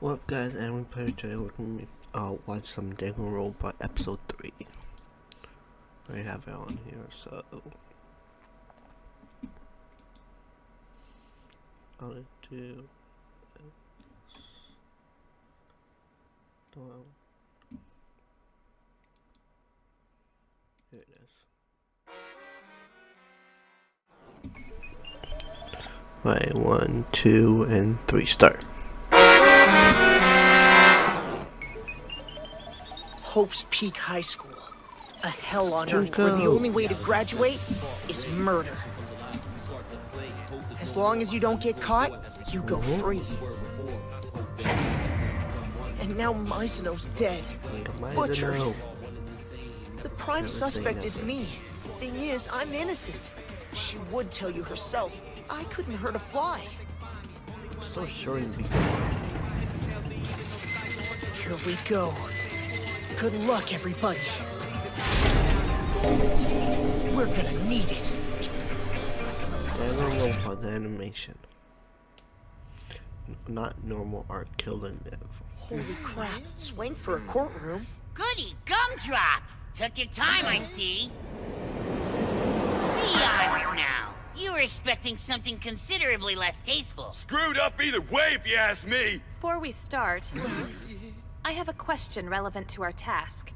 What up, guys, and we play today. We're gonna watch some Danganronpa episode 3. I have it on here, so I'll do well, here it is. Right, 1, 2, and 3, start. Hope's Peak High School. A hell on earth where the only way to graduate is murder. As long as you don't get caught, you go free. And now Mizuno's dead. Butchered. The prime suspect is me. Thing is, I'm innocent. She would tell you herself. I couldn't hurt a fly. So short and beautiful. Here we go. Good luck, everybody. We're gonna need it. Danganronpa, the animation. Not normal art, kill and live. Holy crap, swank for a courtroom. Goody gumdrop! Took your time, I see. Be honest now. You were expecting something considerably less tasteful. Screwed up either way, if you ask me. Before we start, I have a question relevant to our task.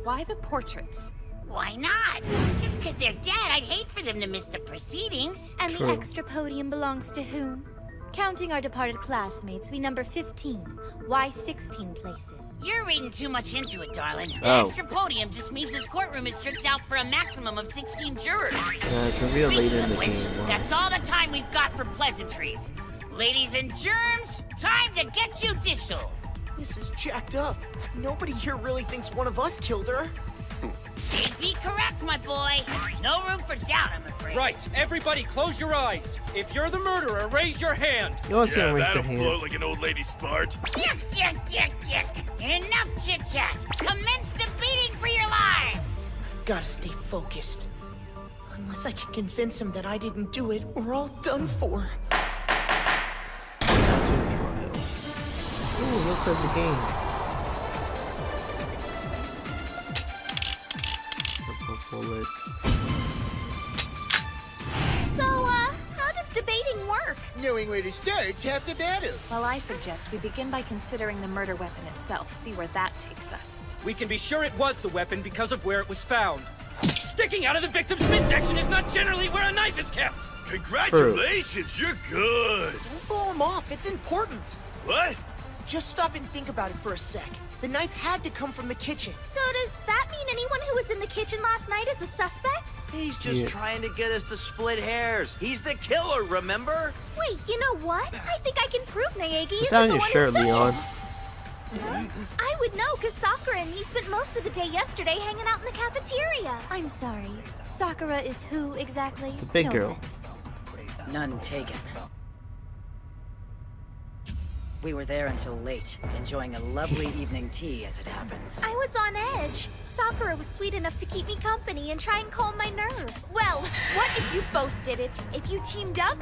Why the portraits? Why not? Just because they're dead, I'd hate for them to miss the proceedings. And the extra podium belongs to whom? Counting our departed classmates, we number 15. Why 16 places? You're reading too much into it, darling. The Oh. extra podium just means this courtroom is stripped out for a maximum of 16 jurors. It's revealed later in the Which, game. Wow. that's all the time we've got for pleasantries. Ladies and germs, time to get judicial. This is jacked up. Nobody here really thinks one of us killed her. You'd be correct, my boy. No room for doubt, I'm afraid. Right, everybody close your eyes. If you're the murderer, raise your hand. You always Yeah, raise that'll your float hand. like an old lady's fart. Yuck, yuck, yuck, yuck. Enough chit-chat. Commence debating for your lives. Gotta stay focused. Unless I can convince him that I didn't do it, we're all done for. Castle trial. Ooh, looks like the game. Purple bullets. So, how does debating work? Knowing where to start's half the battle. Well, I suggest we begin by considering the murder weapon itself, see where that takes us. We can be sure it was the weapon because of where it was found. Sticking out of the victim's midsection is not generally where a knife is kept. Congratulations, you're good. Don't blow him off, it's important. What? Just stop and think about it for a sec. The knife had to come from the kitchen. So does that mean anyone who was in the kitchen last night is a suspect? He's just trying to get us to split hairs. He's the killer, remember? Wait, you know what? I think I can prove Naegi It's isn't on the your one shirt, who took Leon. it. I would know, because Sakura and me spent most of the day yesterday hanging out in the cafeteria. I'm sorry. Sakura is who exactly? The big girl. Offense. None taken. We were there until late, enjoying a lovely evening tea as it happens. I was on edge. Sakura was sweet enough to keep me company and try and calm my nerves. Well, what if you both did it? If you teamed up,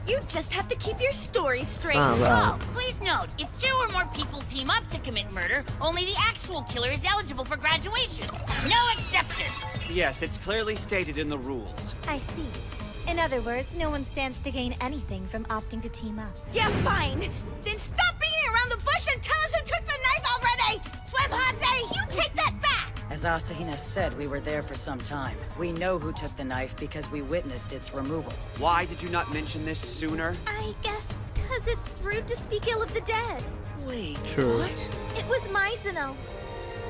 you just have to keep your stories straight. Oh, please note, if 2 or more people team up to commit murder, only the actual killer is eligible for graduation. No exceptions. Yes, it's clearly stated in the rules. I see. In other words, no one stands to gain anything from opting to team up. Yeah, fine. Then stop beating around the bush and tell us who took the knife already! Swim, Hase! You take that back! As Asahina said, we were there for some time. We know who took the knife because we witnessed its removal. Why did you not mention this sooner? I guess because it's rude to speak ill of the dead. Wait, True. what? It was Mizuno.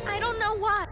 I don't know why.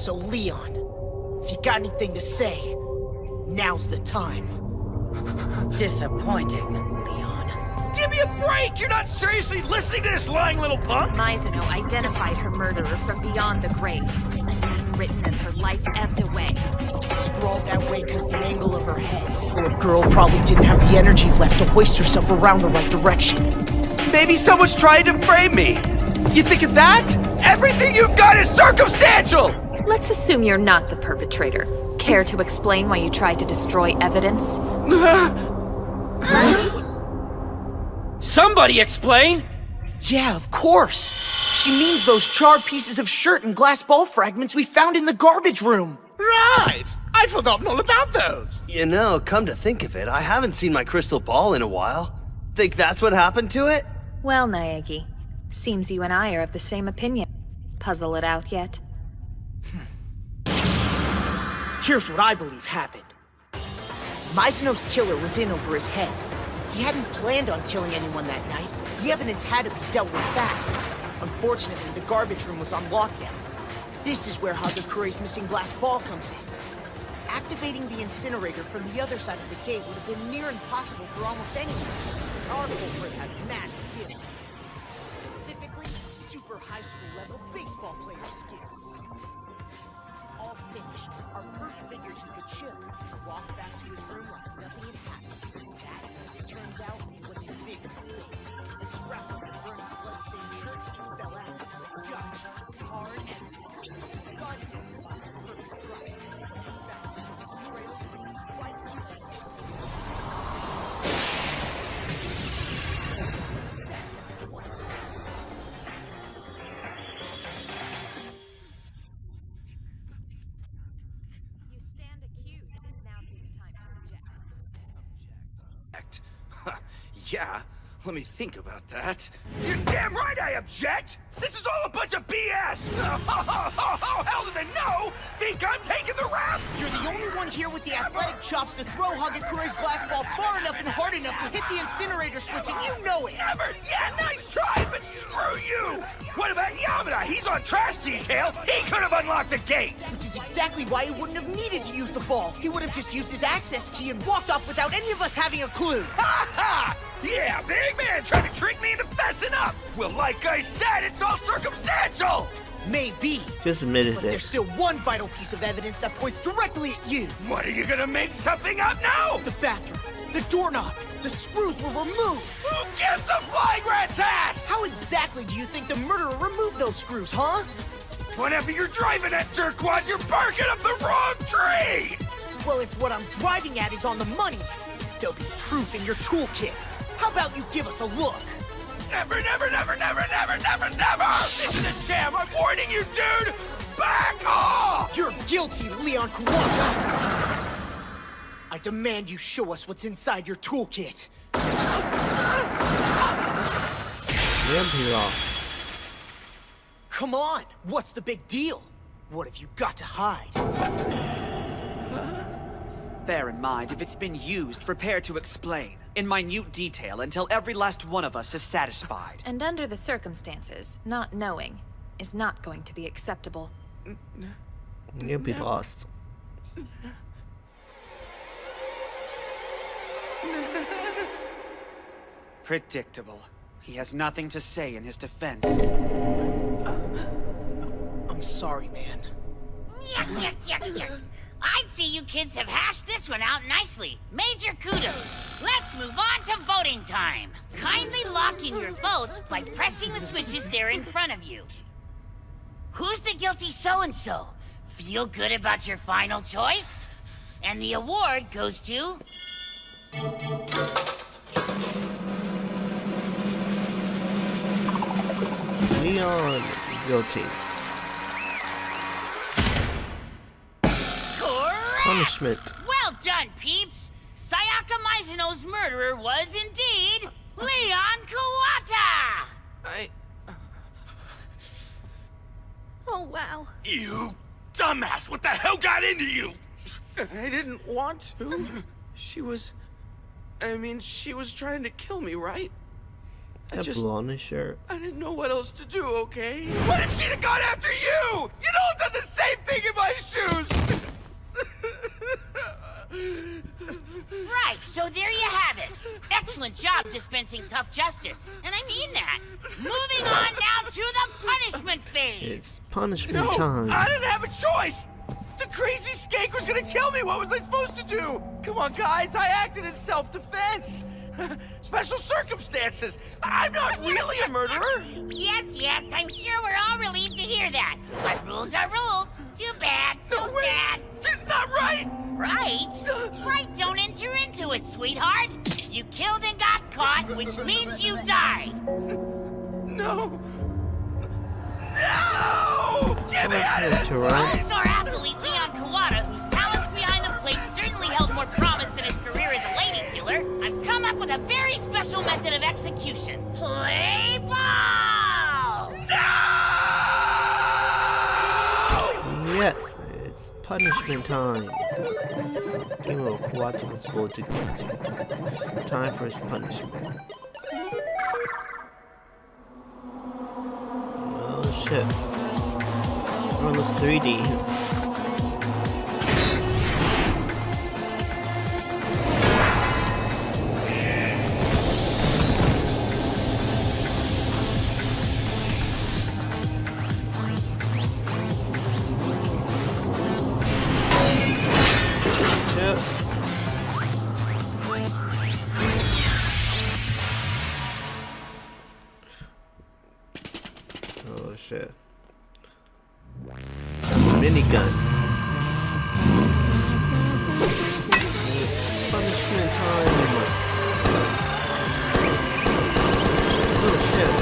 So Leon, if you got anything to say, now's the time. Disappointing, Leon. Give me a break! You're not seriously listening to this lying little punk? Maizano identified her murderer from beyond the grave. A name written as her life ebbed away. Scrawled that way because the angle of her head. Poor girl probably didn't have the energy left to hoist herself around the right direction. Maybe someone's trying to frame me. You think of that? Everything you've got is circumstantial! Let's assume you're not the perpetrator. Care to explain why you tried to destroy evidence? Somebody explain! Yeah, of course. She means those charred pieces of shirt and glass ball fragments we found in the garbage room. Right! I'd forgotten all about those. You know, come to think of it, I haven't seen my crystal ball in a while. Think that's what happened to it? Well, Naegi, seems you and I are of the same opinion. Puzzle it out yet? Here's what I believe happened. Maizano's killer was in over his head. He hadn't planned on killing anyone that night. The evidence had to be dealt with fast. Unfortunately, the garbage room was on lockdown. This is where Hagakure's missing glass ball comes in. Activating the incinerator from the other side of the gate would have been near impossible for almost anyone. Our culprit had mad skills. Specifically, super high school level baseball player skills. All finished, our perp figured he could chill, walk back to his room like nothing had happened. That, as it turns out, was his big mistake. The scrap of the burning blood-stained shirt sleeve fell out. Gotcha. Hard evidence. God identified the perfect crime. In fact, the trail leads right to it. You stand accused. Now's the time to object. Yeah, let me think about that. You're damn right I object! This is all a bunch of BS! How hell do they know? Think I'm taking the rap? You're the only one here with the athletic chops to throw Hagakure's glass ball far enough and hard enough to hit the incinerator switch, and you know it! Never! Yeah, nice try, but screw you! What about Yamada? He's on trash detail! He could have unlocked the gate! Which is exactly why he wouldn't have needed to use the ball. He would have just used his access key and walked off without any of us having a clue. Ha ha! Yeah, big man trying to trick me into fessing up! Well, like I said, it's all circumstantial! Maybe. Just admitted But it. there's still one vital piece of evidence that points directly at you. What, are you gonna make something up now? The bathroom, the doorknob, the screws were removed. Who gives a flying rat's ass? How exactly do you think the murderer removed those screws, huh? Whenever you're driving that jerkwad, you're barking up the wrong tree! Well, if what I'm driving at is on the money, there'll be proof in your toolkit. How about you give us a look? Never, never, never, never, never, never, never! This is a sham! I'm warning you, dude! Back off! You're guilty, Leon Kawata! I demand you show us what's inside your toolkit. Empty off. Come on, what's the big deal? What have you got to hide? Bear in mind, if it's been used, prepare to explain, in minute detail, until every last one of us is satisfied. And under the circumstances, not knowing is not going to be acceptable. You'll be lost. Predictable. He has nothing to say in his defense. I'm sorry, man. Yuck, yuck, yuck, yuck. I'd say you kids have hashed this one out nicely. Major kudos. Let's move on to voting time. Kindly lock in your votes by pressing the switches there in front of you. Who's the guilty so-and-so? Feel good about your final choice? And the award goes to... Leon, guilty. Correct! Punishment. Well done, peeps! Sayaka Mizuno's murderer was indeed Leon Kawata! Oh, wow. You dumbass! What the hell got into you? I didn't want to. She was trying to kill me, right? Got blue on his shirt. I didn't know what else to do, okay? What if she'd have gone after you? You'd all done the same thing in my shoes! Right, so there you have it. Excellent job dispensing tough justice. And I mean that. Moving on now to the punishment phase. It's punishment time. I didn't have a choice! The crazy skank was gonna kill me! What was I supposed to do? Come on, guys, I acted in self-defense! Special circumstances! I'm not really a murderer! Yes, I'm sure we're all relieved to hear that. But rules are rules. Too bad, so sad. That's not right! Right? Right, don't enter into it, sweetheart. You killed and got caught, which means you died. No! No! Get me out of this place! All-star athlete Leon Kawada, whose talents behind the plate certainly held more promise than his career as a lady killer, I've come up with a very special method of execution. Play ball! No! Yes, it's punishment time. Game of Kawada was forward to guilty. Time for his punishment. Oh shit. We're on the 3D. Oh shit. Minigun. Punishment time. Oh shit.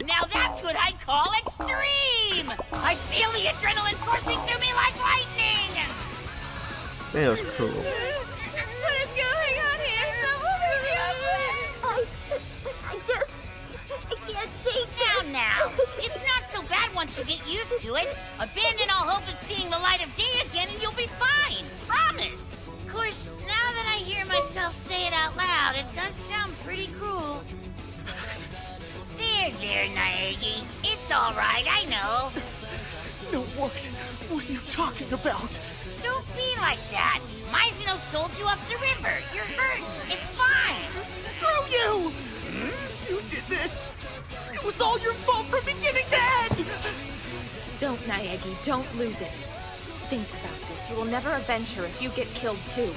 Now that's what I call extreme! I feel the adrenaline coursing through me like lightning! That was cool. What is going on here? Someone I can't take this. Now, it's not so bad once you get used to it. Abandon all hope of seeing the light of day again and you'll be fine. Promise. Of course, now that I hear myself say it out loud, it does sound pretty cruel. There, Naegi. It's all right, I know. No, what? What are you talking about? Don't be like that. Mizuno sold you up the river. You're hurting. It's fine. Screw you! You did this! It was all your fault from beginning to end! Don't, Naegi, don't lose it. Think about this. You will never avenge her if you get killed too.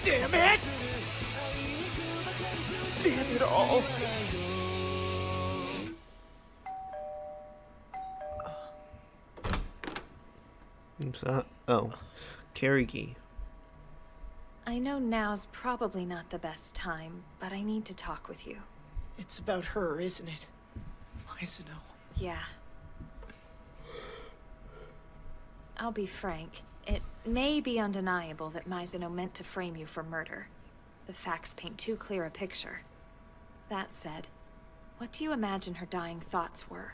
Damn it! Damn it all! What's that? Oh, Karigi. I know now's probably not the best time, but I need to talk with you. It's about her, isn't it? Mizuno. Yeah. I'll be frank. It may be undeniable that Mizuno meant to frame you for murder. The facts paint too clear a picture. That said, what do you imagine her dying thoughts were?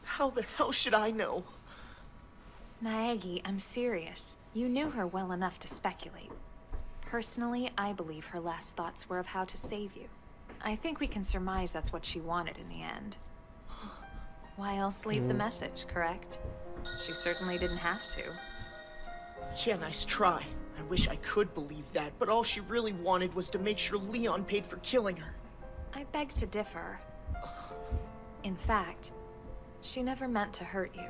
How the hell should I know? Naegi, I'm serious. You knew her well enough to speculate. Personally, I believe her last thoughts were of how to save you. I think we can surmise that's what she wanted in the end. Why else leave the message, correct? She certainly didn't have to. Yeah, nice try. I wish I could believe that, but all she really wanted was to make sure Leon paid for killing her. I beg to differ. In fact, she never meant to hurt you.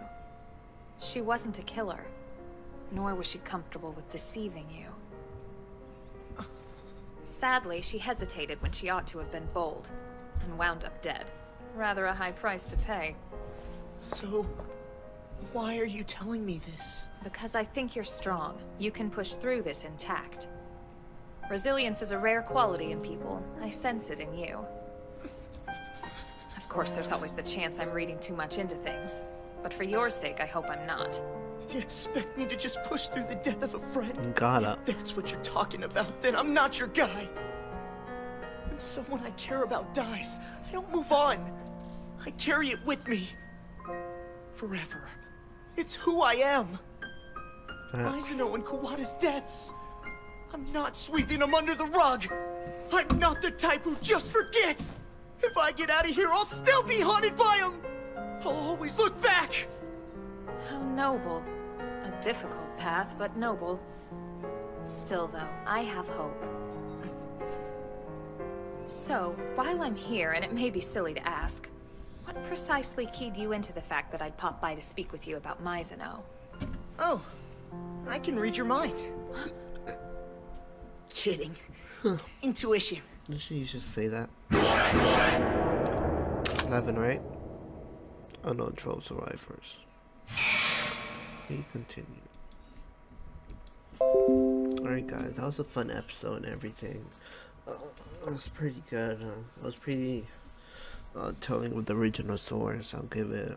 She wasn't a killer, nor was she comfortable with deceiving you. Sadly, she hesitated when she ought to have been bold. and wound up dead. Rather a high price to pay. So, why are you telling me this? Because I think you're strong. You can push through this intact. Resilience is a rare quality in people. I sense it in you. Of course, there's always the chance I'm reading too much into things. But for your sake, I hope I'm not. You expect me to just push through the death of a friend? Gotta. If that's what you're talking about, then I'm not your guy. When someone I care about dies, I don't move on. I carry it with me. Forever. It's who I am. Mizuno and Kawada's deaths. I'm not sweeping them under the rug. I'm not the type who just forgets. If I get out of here, I'll still be haunted by them. I'll always look back. How noble. A difficult path, but noble. Still, though, I have hope. So, while I'm here, and it may be silly to ask, what precisely keyed you into the fact that I'd pop by to speak with you about Mizuno? Oh, I can read your mind. Kidding. Intuition. Did you just say that? 11, right? Oh no, trolls arrive first. We continue. Alright guys, that was a fun episode and everything. It was pretty good. It was pretty telling with the original source. I'll give it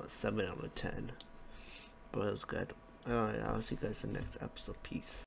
7 out of 10. But it was good. Alright, I'll see you guys in the next episode. Peace.